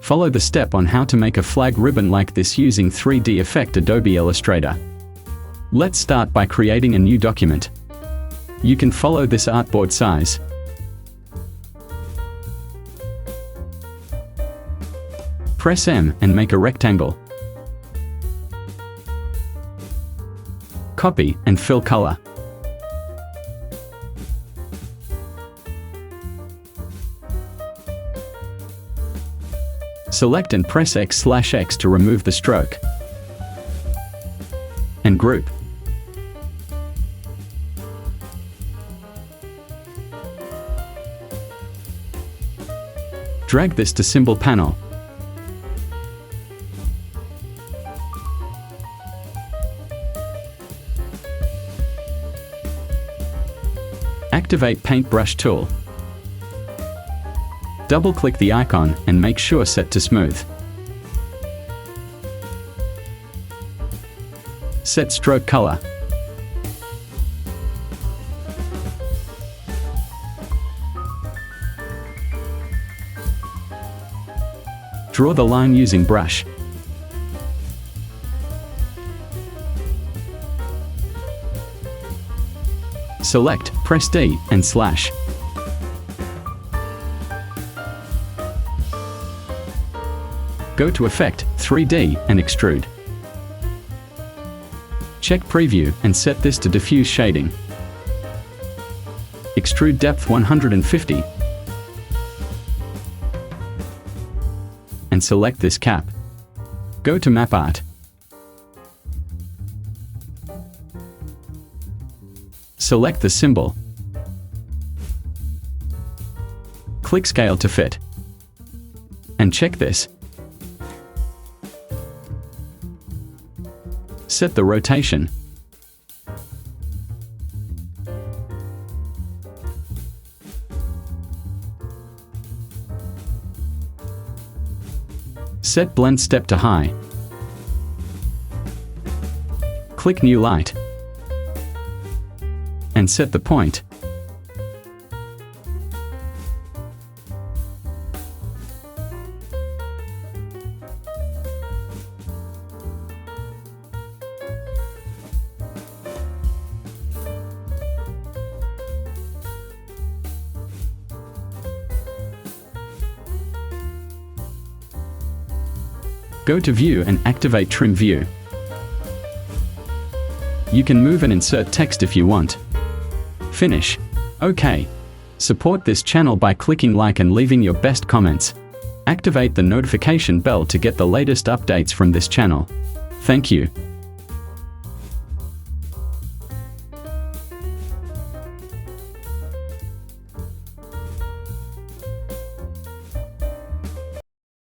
Follow the step on how to make a flag ribbon like this using 3D effect Adobe Illustrator. Let's start by creating a new document. You can follow this artboard size. Press M and make a rectangle. Copy and fill color. Select and press X/X to remove the stroke. And group. Drag this to symbol panel. Activate Paintbrush tool. Double-click the icon and make sure Set to Smooth. Set Stroke Color. Draw the line using brush. Select, press D, and slash. Go to Effect, 3D, and Extrude. Check Preview and set this to Diffuse Shading. Extrude depth 150. And select this cap. Go to Map Art. Select the symbol. Click Scale to fit. And check this. Set the rotation. Set Blend Step to high. Click New Light. And set the point. Go to View and activate Trim View. You can move and insert text if you want. Finish. OK. Support this channel by clicking like and leaving your best comments. Activate the notification bell to get the latest updates from this channel. Thank you.